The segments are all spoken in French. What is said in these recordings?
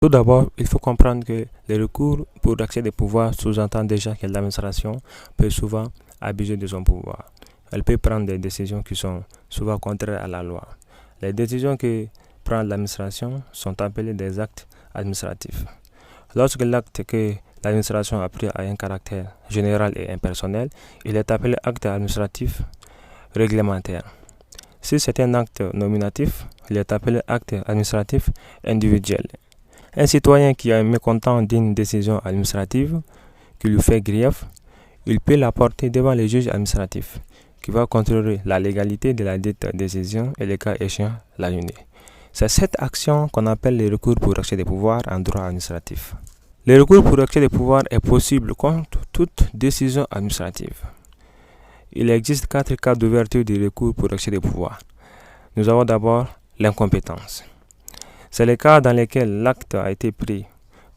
Tout d'abord, il faut comprendre que les recours pour accéder au pouvoir sous-entend déjà que l'administration peut souvent abuser de son pouvoir. Elle peut prendre des décisions qui sont souvent contraires à la loi. Les décisions que prend l'administration sont appelées des actes administratifs. Lorsque l'acte que l'administration a pris a un caractère général et impersonnel, il est appelé acte administratif réglementaire. Si c'est un acte nominatif, il est appelé acte administratif individuel. Un citoyen qui est mécontent d'une décision administrative qui lui fait grief, il peut la porter devant le juge administratif qui va contrôler la légalité de la dite décision et, le cas échéant, l'annuler. C'est cette action qu'on appelle le recours pour accès des pouvoirs en droit administratif. Le recours pour accès des pouvoirs est possible contre toute décision administrative. Il existe 4 cas d'ouverture du recours pour accès des pouvoirs. Nous avons d'abord l'incompétence. C'est le cas dans lequel l'acte a été pris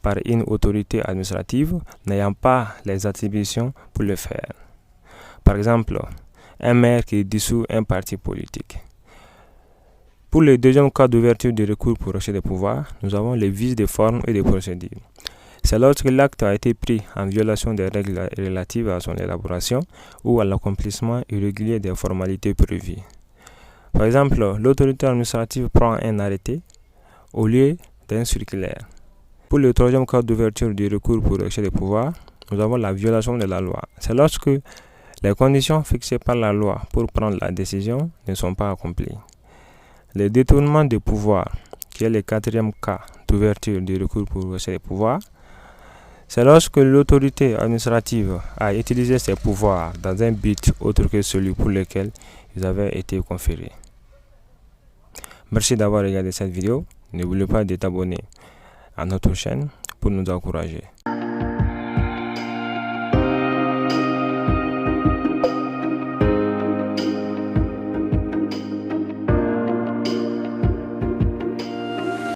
par une autorité administrative n'ayant pas les attributions pour le faire. Par exemple, un maire qui dissout un parti politique. Pour le deuxième cas d'ouverture du recours pour accès des pouvoirs, nous avons les vices de forme et de procédure. C'est lorsque l'acte a été pris en violation des règles relatives à son élaboration ou à l'accomplissement irrégulier des formalités prévues. Par exemple, l'autorité administrative prend un arrêté au lieu d'un circulaire. Pour le troisième cas d'ouverture du recours pour accès des pouvoirs, nous avons la violation de la loi. C'est lorsque les conditions fixées par la loi pour prendre la décision ne sont pas accomplies. Le détournement du pouvoir, qui est le quatrième cas d'ouverture du recours pour accès des pouvoirs, c'est lorsque l'autorité administrative a utilisé ses pouvoirs dans un but autre que celui pour lequel ils avaient été conférés. Merci d'avoir regardé cette vidéo. N'oubliez pas de t'abonner à notre chaîne pour nous encourager.